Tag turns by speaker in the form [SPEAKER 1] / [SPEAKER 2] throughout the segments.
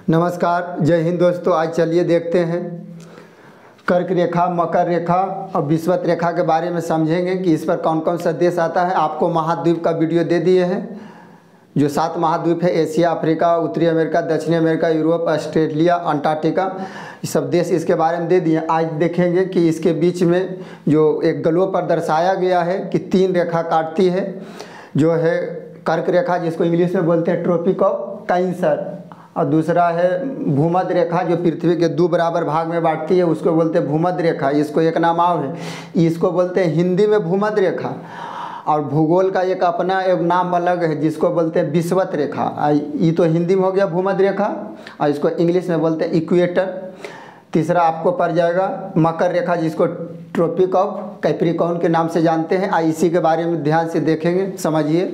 [SPEAKER 1] नमस्कार, जय हिंद दोस्तों। आज चलिए देखते हैं कर्क रेखा, मकर रेखा और विषुवत रेखा के बारे में समझेंगे कि इस पर कौन कौन सा देश आता है। आपको महाद्वीप का वीडियो दे दिए हैं। जो 7 महाद्वीप है, एशिया, अफ्रीका, उत्तरी अमेरिका, दक्षिणी अमेरिका, यूरोप, ऑस्ट्रेलिया, अंटार्कटिका, ये सब देश इसके बारे में दे दिए। आज देखेंगे कि इसके बीच में जो एक ग्लोब पर दर्शाया गया है कि 3 रेखा काटती है, जो है कर्क रेखा, जिसको इंग्लिश में बोलते हैं ट्रॉपिक ऑफ कैंसर, और दूसरा है भूमध्य रेखा, जो पृथ्वी के 2 बराबर भाग में बांटती है, उसको बोलते हैं भूमध्य रेखा। इसको एक नाम और है, इसको बोलते हैं हिंदी में भूमध्य रेखा। और भूगोल का एक अपना एक नाम अलग है, जिसको बोलते हैं विषुवत रेखा। ये तो हिंदी में हो गया भूमध्य रेखा, और इसको इंग्लिश में बोलते हैं इक्वेटर। तीसरा आपको पड़ जाएगा मकर रेखा, जिसको ट्रॉपिक ऑफ कैप्रिकॉर्न के नाम से जानते हैं। इसी के बारे में ध्यान से देखेंगे, समझिए।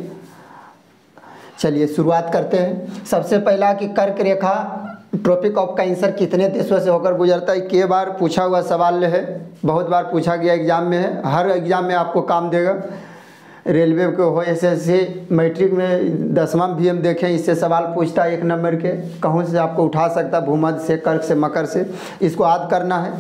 [SPEAKER 1] चलिए शुरुआत करते हैं। सबसे पहला कि कर्क रेखा ट्रॉपिक ऑफ कैंसर कितने देशों से होकर गुजरता है। कई बार पूछा हुआ सवाल है, बहुत बार पूछा गया एग्जाम में है, हर एग्जाम में आपको काम देगा। रेलवे को हो, एसएससी, मैट्रिक में 10वां भी हम देखें, इससे सवाल पूछता है 1 नंबर के, कहूँ से आपको उठा सकता, भूमध्य से, कर्क से, मकर से। इसको याद करना है,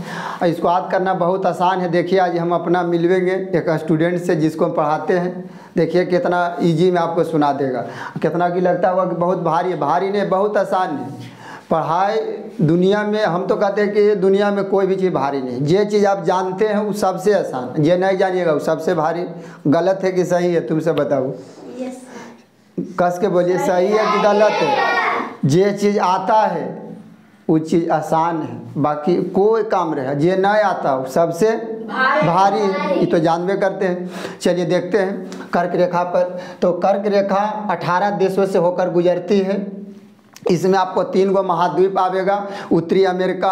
[SPEAKER 1] और इसको याद करना बहुत आसान है। देखिए आज हम अपना मिलवेंगे एक स्टूडेंट से जिसको हम पढ़ाते हैं। देखिए कितना इजी में आपको सुना देगा। कितना की लगता होगा कि बहुत भारी है, भारी नहीं, बहुत आसान है। पढ़ाई दुनिया में हम तो कहते हैं कि दुनिया में कोई भी चीज़ भारी नहीं। जे चीज़ आप जानते हैं वो सबसे आसान, जे नहीं जानिएगा वो सबसे भारी। गलत है कि सही है, तुमसे बताओ। कस के बोलिए, सही है कि गलत है। जे चीज़ आता है वो चीज़ आसान है, बाकी कोई काम रहे जे नहीं आता हो सबसे भारी है, ये तो जानबे करते हैं। चलिए देखते हैं कर्क रेखा पर। तो कर्क रेखा 18 देशों से होकर गुजरती है। इसमें आपको 3 गो महाद्वीप आवेगा, उत्तरी अमेरिका,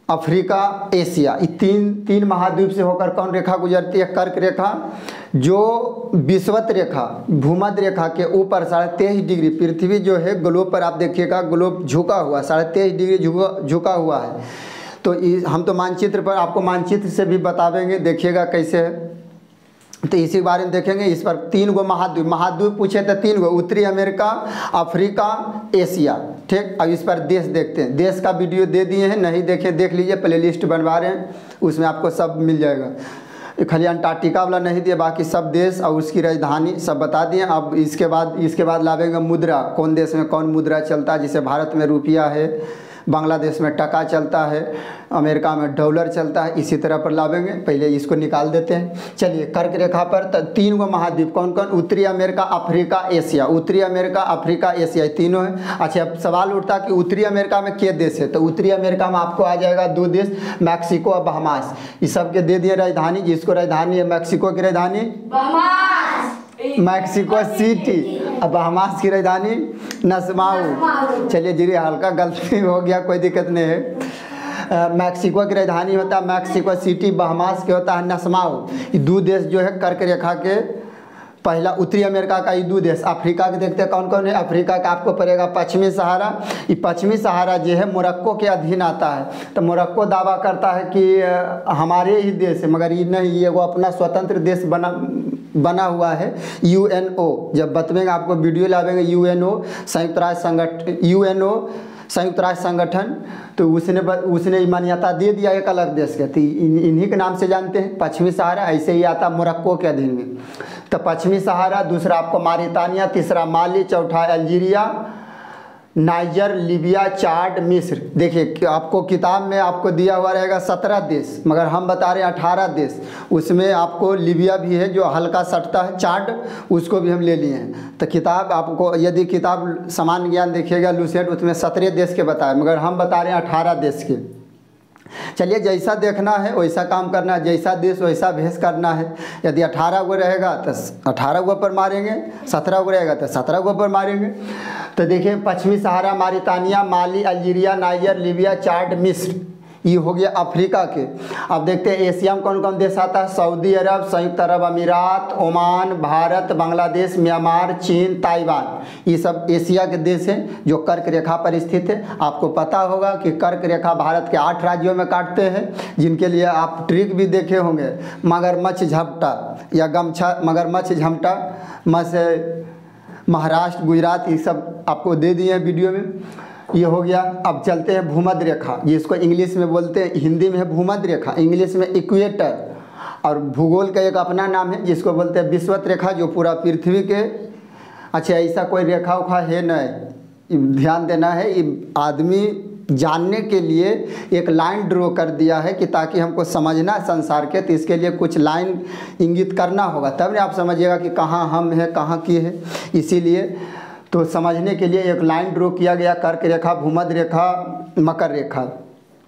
[SPEAKER 1] अफ्रीका, एशिया। ये तीन महाद्वीप से होकर कौन रेखा गुजरती है? कर्क रेखा। जो विषुवत रेखा भूमध्य रेखा के ऊपर 23.5 डिग्री, पृथ्वी जो है ग्लोब पर आप देखिएगा, ग्लोब झुका हुआ 23.5 डिग्री झुका हुआ है। तो हम तो मानचित्र पर आपको मानचित्र से भी बतावेंगे, देखिएगा कैसे है। तो इसी बारे में देखेंगे। इस पर 3 गो महाद्वीप पूछे थे, 3 गो, उत्तरी अमेरिका, अफ्रीका, एशिया। ठीक, अब इस पर देश देखते हैं। देश का वीडियो दे दिए हैं, नहीं देखे देख लीजिए, प्लेलिस्ट बनवा रहे हैं, उसमें आपको सब मिल जाएगा। खाली अंटार्कटिका वाला नहीं दिया, बाकी सब देश और उसकी राजधानी सब बता दिए। अब इसके बाद लावेंगे मुद्रा, कौन देश में कौन मुद्रा चलता है। जैसे भारत में रुपया है, बांग्लादेश में टका चलता है, अमेरिका में डॉलर चलता है, इसी तरह पर लावेंगे। पहले इसको निकाल देते हैं। चलिए कर्क रेखा पर 3 गो महाद्वीप कौन कौन? उत्तरी अमेरिका, अफ्रीका, एशिया। उत्तरी अमेरिका, अफ्रीका, एशिया, तीनों हैं। अच्छा, अब सवाल उठता कि उत्तरी अमेरिका में क्या देश है? तो उत्तरी अमेरिका में आपको आ जाएगा 2 देश, मैक्सिको और बहामास। इस सब के दे दिए राजधानी, जिसको राजधानी है मैक्सिको की राजधानी मैक्सिको सिटी, अब बहामास की राजधानी नसमाऊ। चलिए जी, हल्का गलती हो गया, कोई दिक्कत नहीं है। मैक्सिको की राजधानी होता है मैक्सिको सिटी, बहामास के होता है नसमाऊ। ये 2 देश जो है कर्क रेखा के। पहला उत्तरी अमेरिका का ये 2 देश। अफ्रीका के देखते हैं कौन कौन है। अफ्रीका का आपको पड़ेगा पश्चिमी सहारा। ये पश्चिमी सहारा जो है मोरक्को के अधीन आता है। तो मोरक्को दावा करता है कि हमारे ही देश है, मगर ये नहीं, ये वो अपना स्वतंत्र देश बना हुआ है। यूएनओ, जब बतवेंगे आपको वीडियो लावेंगे। यूएनओ संयुक्त राष्ट्र संगठन, तो उसने मान्यता दे दिया एक अलग देश के। तो इन्हीं के नाम से जानते हैं पश्चिमी सहारा। ऐसे ही आता मोरक्को के अधीन में। तो पश्चिमी सहारा, दूसरा आपको मारितानिया, तीसरा माली, चौथा अल्जीरिया, नाइजर, लीबिया, चाड, मिस्र। देखिए आपको किताब में आपको दिया हुआ रहेगा 17 देश, मगर हम बता रहे हैं 18 देश। उसमें आपको लीबिया भी है जो हल्का सटता है, चाड, उसको भी हम ले लिए हैं। तो किताब आपको, यदि किताब सामान्य ज्ञान देखिएगा लूसेंट, उसमें 17 देश के बताए, मगर हम बता रहे हैं 18 देश के। चलिए, जैसा देखना है वैसा काम करना है, जैसा देश वैसा भेष करना है। यदि 18 गो रहेगा तो 18 गो पर मारेंगे, 17 गो रहेगा तो 17 गो पर मारेंगे। तो देखिए पश्चिमी सहारा, मारितानिया, माली, अल्जीरिया, नाइजर, लीबिया, चाड, मिस्र, ये हो गया अफ्रीका के। अब देखते हैं एशिया में कौन कौन देश आता है। सऊदी अरब, संयुक्त अरब अमीरात, ओमान, भारत, बांग्लादेश, म्यांमार, चीन, ताइवान। ये सब एशिया के देश हैं जो कर्क रेखा पर स्थित है। आपको पता होगा कि कर्क रेखा भारत के 8 राज्यों में काटते हैं, जिनके लिए आप ट्रिक भी देखे होंगे। मगरमच्छ झपटा या गमछा, मगरमच्छ झपटा, महाराष्ट्र, गुजरात, ये सब आपको दे दिए हैं वीडियो में। ये हो गया। अब चलते हैं भूमध्य रेखा, जिसको इंग्लिश में बोलते हैं, हिंदी में है भूमध्य रेखा, इंग्लिश में इक्वेटर, और भूगोल का एक अपना नाम है जिसको बोलते हैं विषुवत रेखा, जो पूरा पृथ्वी के। अच्छा, ऐसा कोई रेखा उखा है नहीं, ध्यान देना है। ये आदमी जानने के लिए एक लाइन ड्रॉ कर दिया है कि ताकि हमको समझना संसार के, तो इसके लिए कुछ लाइन इंगित करना होगा, तब नहीं आप समझिएगा कि कहाँ हम हैं कहाँ की है। इसीलिए तो समझने के लिए एक लाइन ड्रॉ किया गया, कर्क रेखा, भूमध्य रेखा, मकर रेखा।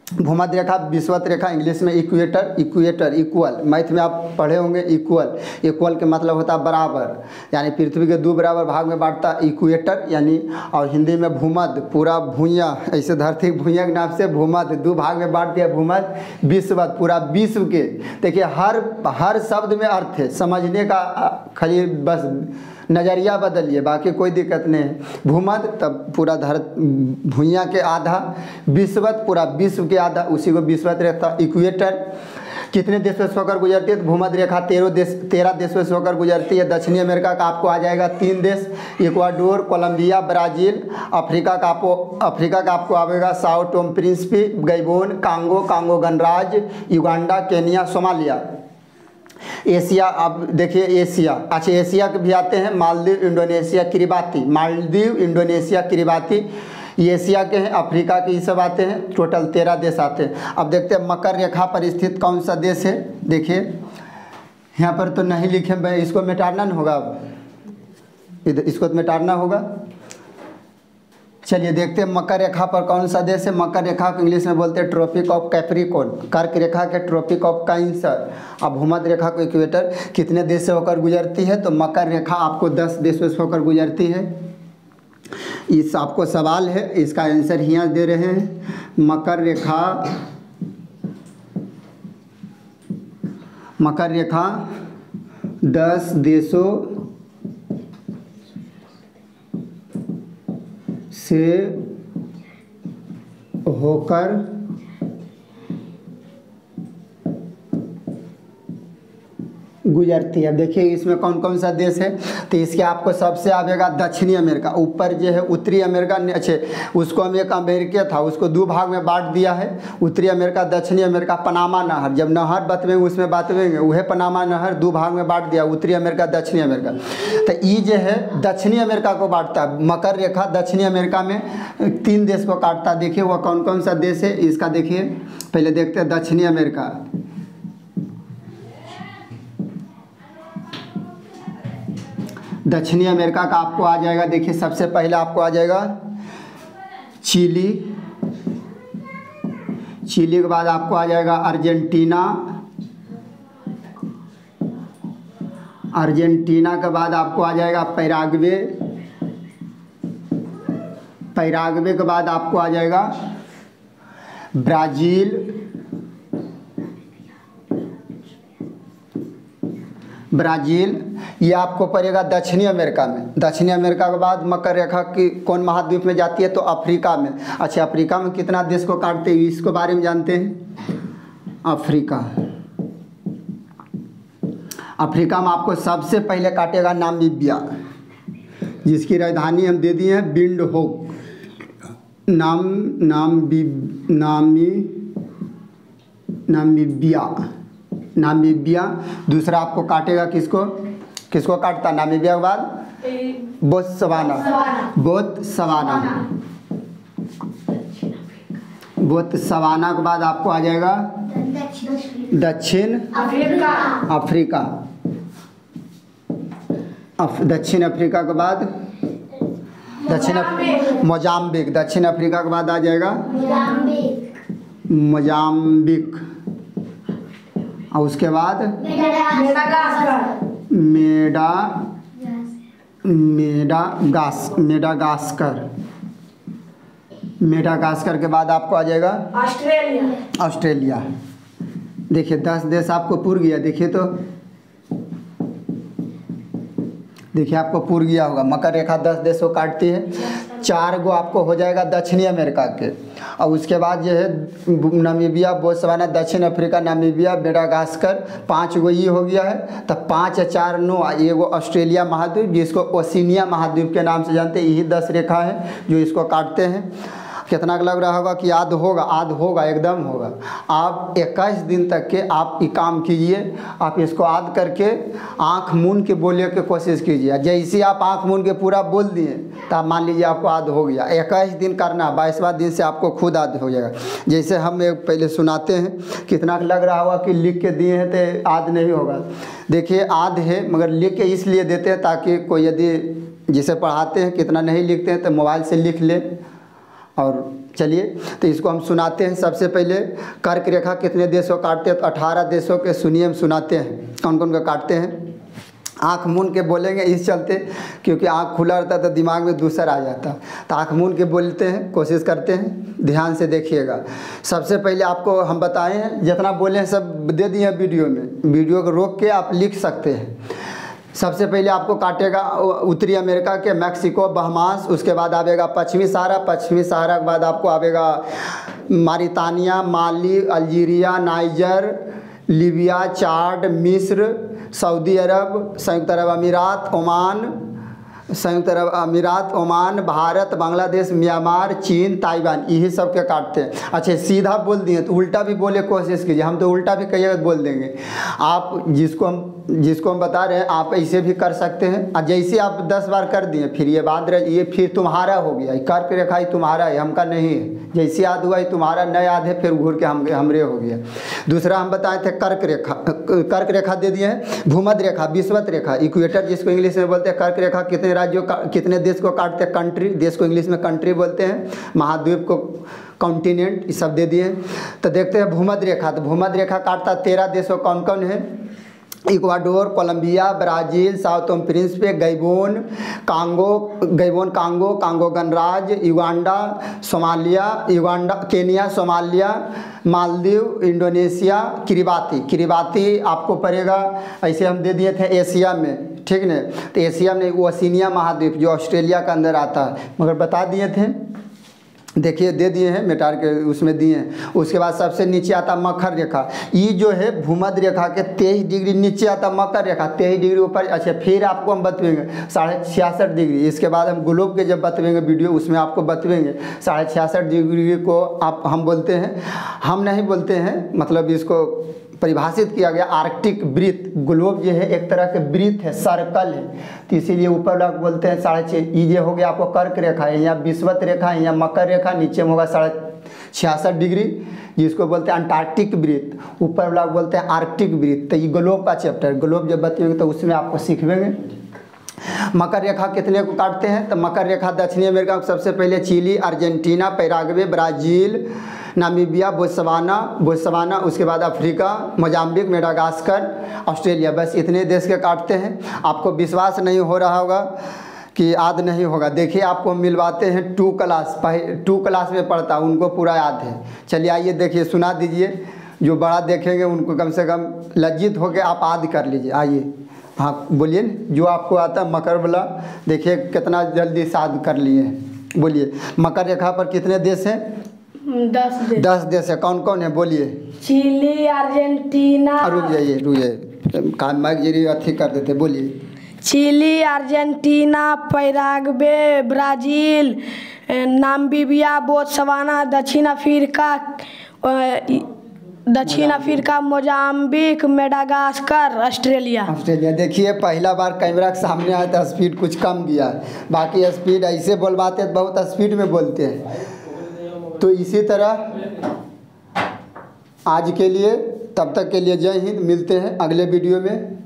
[SPEAKER 1] भूमध्य रेखा विषुवत रेखा, इंग्लिश में इक्वेटर, इक्वेटर इक्वल, मैथ में आप पढ़े होंगे इक्वल, इक्वल के मतलब होता है बराबर, यानी पृथ्वी के 2 बराबर भाग में बांटता इक्वेटर यानी, और हिंदी में भूमध्य, पूरा भूइयाँ, ऐसे धरती भूइयाँ के नाम से भूमध्य 2 भाग में बांट दिया, भूमध्य विषुवत, पूरा विश्व के। देखिए हर शब्द में अर्थ है, समझने का खाली बस नज़रिया बदलिए, बाकी कोई दिक्कत नहीं है। भूमध्य तब पूरा भूइयाँ के आधा, विषुवत पूरा विश्व के आधा, उसी को विषुवत रेखा। इक्वेटर कितने देशों से होकर गुजरती है? तो भूमध्य रेखा 13 देशों से होकर गुजरती है। दक्षिणी अमेरिका का आपको आ जाएगा 3 देश, इक्वाडोर, कोलंबिया, ब्राज़ील। अफ्रीका का आपको आएगा Sao Tomé Principe, Gabon, Congo गणराज्य, युगांडा, केनिया, सोमालिया। एशिया, अब देखिए एशिया, अच्छा एशिया के भी आते हैं, Maldives, Indonesia, Kiribati, Maldives, Indonesia, Kiribati, ये एशिया के हैं। अफ्रीका के ये सब आते हैं, टोटल 13 देश आते हैं। अब देखते हैं मकर रेखा पर स्थित कौन सा देश है। देखिए यहाँ पर तो नहीं लिखे, मैं इसको मिटाना नहीं होगा, अब इधर इसको तो मिटाना होगा। चलिए देखते हैं मकर रेखा पर कौन सा देश है। मकर रेखा को इंग्लिश में बोलते हैं ट्रॉपिक ऑफ कैप्रिकॉर्न, कर्क रेखा के ट्रॉपिक ऑफ कैंसर। अब भूमध्य रेखा को इक्वेटर कितने देश से होकर गुजरती है? तो मकर रेखा आपको 10 देशों से होकर गुजरती है। इस आपको सवाल है, इसका आंसर यहाँ दे रहे हैं। मकर रेखा 10 देशों से होकर गुजरती है। देखिए इसमें कौन कौन सा देश है, तो इसके आपको सबसे आवेगा दक्षिणी अमेरिका, ऊपर जो है उत्तरी अमेरिका, अच्छे उसको हम एक अमेरिका था, उसको 2 भाग में बांट दिया है, उत्तरी अमेरिका, दक्षिणी अमेरिका। पनामा नहर, जब नहर बतवेंगे उसमें बातवेंगे, वह पनामा नहर 2 भाग में बांट दिया, उत्तरी अमेरिका, दक्षिणी अमेरिका। तो ये जो है दक्षिणी अमेरिका को बांटता है। मकर रेखा दक्षिणी अमेरिका में 3 देश को काटता है। देखिए वह कौन कौन सा देश है, इसका देखिए पहले देखते हैं। दक्षिणी अमेरिका, दक्षिणी अमेरिका का आपको आ जाएगा, देखिए सबसे पहले आपको आ जाएगा चिली, चिली के बाद आपको आ जाएगा अर्जेंटीना, अर्जेंटीना के बाद आपको आ जाएगा पैराग्वे, पैराग्वे के बाद आपको आ जाएगा ब्राज़ील, ब्राज़ील ये आपको पड़ेगा दक्षिणी अमेरिका में। दक्षिणी अमेरिका के बाद मकर रेखा की कौन महाद्वीप में जाती है? तो अफ्रीका में। अच्छा अफ्रीका में कितना देश को काटते हैं इसको बारे में जानते हैं। अफ्रीका, अफ्रीका में आपको सबसे पहले काटेगा नामीबिया, जिसकी राजधानी हम दे दिए हैं विंडहोक, नामीबिया। दूसरा आपको काटेगा किसको काटता? नामीबिया के बाद बोत्सवाना के बाद आपको आ जाएगा दक्षिण अफ्रीका, दक्षिण अफ्रीका के बाद मोजाम्बिक, दक्षिण अफ्रीका के बाद आ जाएगा मोजाम्बिक, और उसके बाद मेडागास्कर के बाद आपको आ जाएगा ऑस्ट्रेलिया। देखिए 10 देश आपको पूर गया। देखिए तो देखिए आपको पूर गया होगा। मकर रेखा 10 देशों काटती है, 4 गो आपको हो जाएगा दक्षिणी अमेरिका के, और उसके बाद जो है नामीबिया, बोत्सवाना, दक्षिण अफ्रीका, नामीबिया, मेडागास्कर, 5 गो ये हो गया है। तो 5 या 4 9 ये वो ऑस्ट्रेलिया महाद्वीप, जिसको ओशिनिया महाद्वीप के नाम से जानते हैं। यही 10 रेखा है जो इसको काटते हैं। कितना लग रहा होगा कि याद होगा एकदम होगा। आप 21 दिन तक के आप ये काम कीजिए। आप इसको याद करके आँख मूंद के बोलने की कोशिश कीजिए। जैसे आप आँख मूंद के पूरा बोल दिए तो आप मान लीजिए आपको याद हो गया। 21 दिन करना, 22वां दिन से आपको खुद याद हो जाएगा। जैसे हम एक पहले सुनाते हैं, कितना लग रहा होगा कि लिख के दिए हैं तो याद नहीं होगा। देखिए याद है मगर लिख के इसलिए देते हैं ताकि कोई यदि जिसे पढ़ाते हैं कितना नहीं लिखते हैं तो मोबाइल से लिख ले। और चलिए तो इसको हम सुनाते हैं। सबसे पहले कर्क रेखा कितने देशों काटते हैं तो 18 देशों के सुनिए हम सुनाते हैं कौन कौन का काटते हैं। आँख मूंद के बोलेंगे इस चलते क्योंकि आँख खुला रहता तो दिमाग में दूसरा आ जाता, तो आँख मूंद के बोलते हैं, कोशिश करते हैं, ध्यान से देखिएगा। सबसे पहले आपको हम बताए हैं जितना बोले हैं सब दे दिए हैं वीडियो में, वीडियो को रोक के आप लिख सकते हैं। सबसे पहले आपको काटेगा उत्तरी अमेरिका के मैक्सिको बहमास, उसके बाद आवेगा पश्चिमी सहारा के बाद आपको आवेगा मारितानिया, माली, अल्जीरिया, नाइजर, लीबिया, चाड, मिस्र, सऊदी अरब, संयुक्त अरब अमीरात, ओमान, भारत, बांग्लादेश, म्यांमार, चीन, ताइवान, यही सब के काटते हैं। अच्छा सीधा बोल दिए तो उल्टा भी बोले कोशिश कीजिए, हम तो उल्टा भी कई बार बोल देंगे। आप जिसको हम बता रहे हैं आप ऐसे भी कर सकते हैं। और जैसे आप 10 बार कर दिए फिर ये बात ये फिर तुम्हारा हो गया, कर्क रेखा ही तुम्हारा है, हमका नहीं है। जैसे याद हुआ ये तुम्हारा, न याद है फिर घूर के हमरे हो गया। दूसरा हम बताए थे कर्क रेखा दे दिए हैं। भूमध्य रेखा, विषुवत रेखा, इक्वेटर जिसको इंग्लिश में बोलते हैं। कर्क रेखा कितने राज्यों का कितने देश को काटते हैं, कंट्री, देश को इंग्लिश में कंट्री बोलते हैं। महाद्वीप को कॉन्टिनेंट, ये सब दे दिए। तो देखते हैं भूमध्य रेखा, तो भूमध्य रेखा काटता 13 देशों कौन कौन है। Ecuador, Colombia, Brazil, Sao Principe, Gabon, Congo गणराज्य, Uganda, Kenya, Somalia, Maldives, Indonesia, Kiribati आपको पड़ेगा। ऐसे हम दे दिए थे एशिया में, ठीक न। तो एशिया में ओशिनिया महाद्वीप जो ऑस्ट्रेलिया के अंदर आता है, मगर बता दिए थे, देखिए दे दिए हैं मेटार के उसमें दिए हैं। उसके बाद सबसे नीचे आता मकर रेखा, ये जो है भूमध्य रेखा के 23 डिग्री नीचे आता मकर रेखा, 23 डिग्री ऊपर। अच्छा फिर आपको हम बतवेंगे 66.5 डिग्री। इसके बाद हम ग्लोब के जब बतवेंगे वीडियो उसमें आपको बतवेंगे 66.5 डिग्री को आप हम बोलते हैं, हम नहीं बोलते हैं, मतलब इसको परिभाषित किया गया आर्कटिक वृत्त। ग्लोब जो है एक तरह के वृत्त है, सर्कल है, तो इसीलिए ऊपर लोग बोलते हैं 6.5। ये होगा आपको कर्क रेखा है, यहाँ विषुवत रेखा है, यहाँ मकर रेखा, नीचे में होगा 66.5 डिग्री जिसको बोलते हैं अंटार्कटिक वृत्त, ऊपर लोग बोलते हैं आर्कटिक वृत्त। तो ये ग्लोब का चैप्टर, ग्लोब जब बताएंगे तो उसमें आपको सीखेंगे। मकर रेखा कितने को काटते हैं, तो मकर रेखा दक्षिणी अमेरिका को सबसे पहले Chile, Argentina, Paraguay, Brazil, Namibia, Botswana, उसके बाद अफ्रीका, मोजाम्बिक, मेडागास्कर, ऑस्ट्रेलिया, बस इतने देश के काटते हैं। आपको विश्वास नहीं हो रहा होगा कि याद नहीं होगा, देखिए आपको मिलवाते हैं 2 क्लास में पढ़ता, उनको पूरा याद है। चलिए आइए देखिए, सुना दीजिए, जो बड़ा देखेंगे उनको कम से कम लज्जित होकर आप याद कर लीजिए। आइए, हाँ बोलिए, जो आपको आता है मकर वाला, देखिए कितना जल्दी याद कर लिए हैं। बोलिए, मकर रेखा पर कितने देश हैं? 10 देश है। कौन कौन है बोलिए?
[SPEAKER 2] Chile, Argentina.
[SPEAKER 1] रुक जाइए, कान माइक जरी अथी कर देते, बोलिए।
[SPEAKER 2] Chile, Argentina, Paraguay, Brazil, Namibia, Botswana, दक्षिण अफ्रीका, मोजाम्बिक, मेडागास्कर, ऑस्ट्रेलिया।
[SPEAKER 1] देखिए पहला बार कैमरा के सामने आया तो स्पीड कुछ कम गया, बाकी स्पीड ऐसे बोलवाते हैं, बहुत स्पीड में बोलते हैं। तो इसी तरह आज के लिए, तब तक के लिए जय हिंद, मिलते हैं अगले वीडियो में।